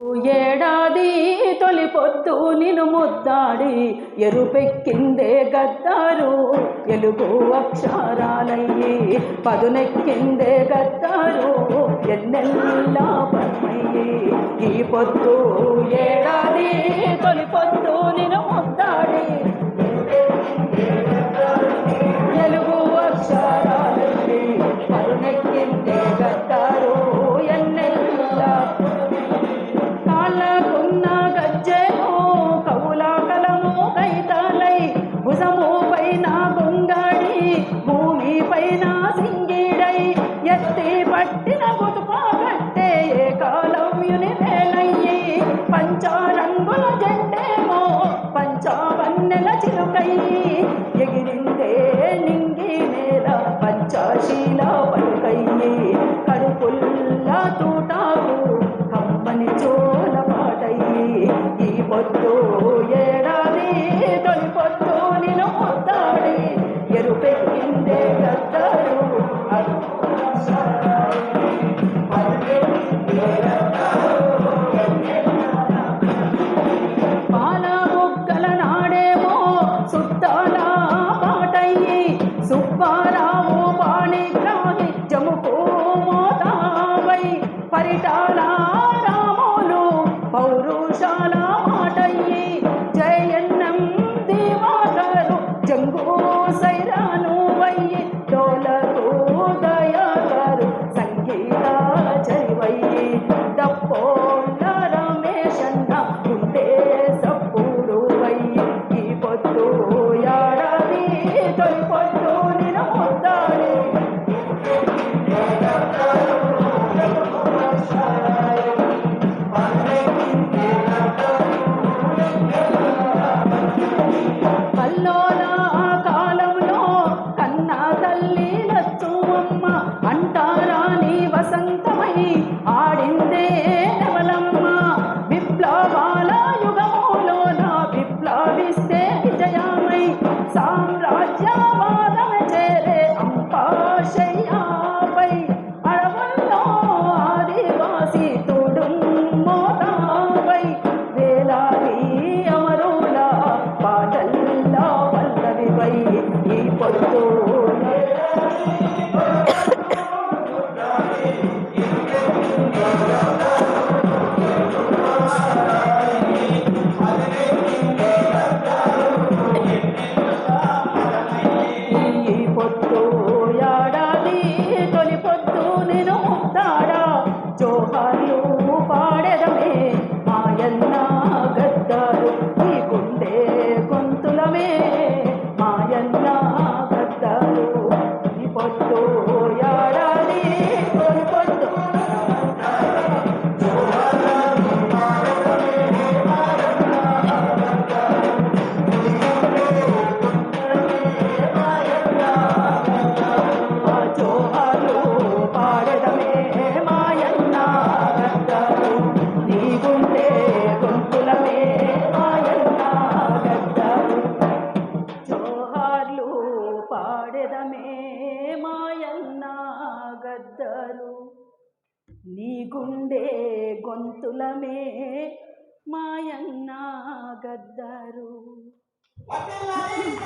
ఏడాది తొలి పొద్దు నిన్ను ముద్దాడి ఎరుపెక్కిందే గద్దారు ఎలుగు అక్షరాలయ్యి పదునెక్కిందే గద్దారు ఎన్నెల్లా పద్మయ్యి ఈ పొద్దు ఏడాది తొలి పొద్దు నిన్ను ముద్దాడి ఎలుగు అక్షరాలయ్యి పదునెక్కిందే గద్దారు ఎన్నెల్లా భుజము పైన గుంగాడి భూమి పైన సింగిడై ఎత్తి పట్టిన గుతుపా కట్టే ఏకాలవ్యుని వేలయ్యి పంచారంగుల జెండేమో పంచావన్నెల చిలుకయ్యి ఎగిరిందే నింగి నేల పంచాశీల పలుకయ్యి కడుపుల్లా తూటాకు కమ్మని చోల పాటయ్యి ఈ పొద్దు ఏడాది తొలి పొద్దు నిన్ను ముద్దాడి ఎరుపెక్కిందే గద్దారు పాల బుగ్గల నాడేమో సుట్టాల పాటయ్యి సుబ్బారావు పాణిగ్రాహి జముకు మోతావై పరిటాల రాములు పౌరుషాల మాటయ్యి జయన్నం దివాకరు జంగు సైరాను వయ్యి డోలకు దయాకరు సంగీత చరివయ్యి దప్పోళ్ళ రమేశన్న గుండె సప్పుడు వయ్యి ఈ పొద్దు ఏడాది తొలి పొద్దు నిన్ను ముద్దాడి కల్లోల కాలంలో కన్నా తల్లి లచ్చువమ్మ అంటారాని వసంతమై ఆడిందే నవలమ్మ విప్లవాల యుగములోన విప్లవిస్తే విజయమై సామ్రాజ్యవాదమే చేరే అంపాశయ్యాపై అడవుల్లో ఆదివాసి తోడు మోతాపై వేలాది అమరుల పాటల్లా పల్లవిపై ఈ పొద్దు ఈ పొద్దు ఏడాది తొలి పొద్దు నిన్ను ముద్దాడా జోహార్లు పాడెదమే మాయన్న గద్దారు నీ గుండె గొంతులమే మాయన్న గద్దారు ఈ పొద్దు ఏడాది తొలి పొద్దు జోహార్లు పాడెదమే మాయన్న గద్దారు నీ గుండె గొంతులమే మాయన్న గద్దారు జోహార్లు పాడెదమే మాయన్న గద్దారు నీ గుండె గొంతులమే మాయన్న గద్దారు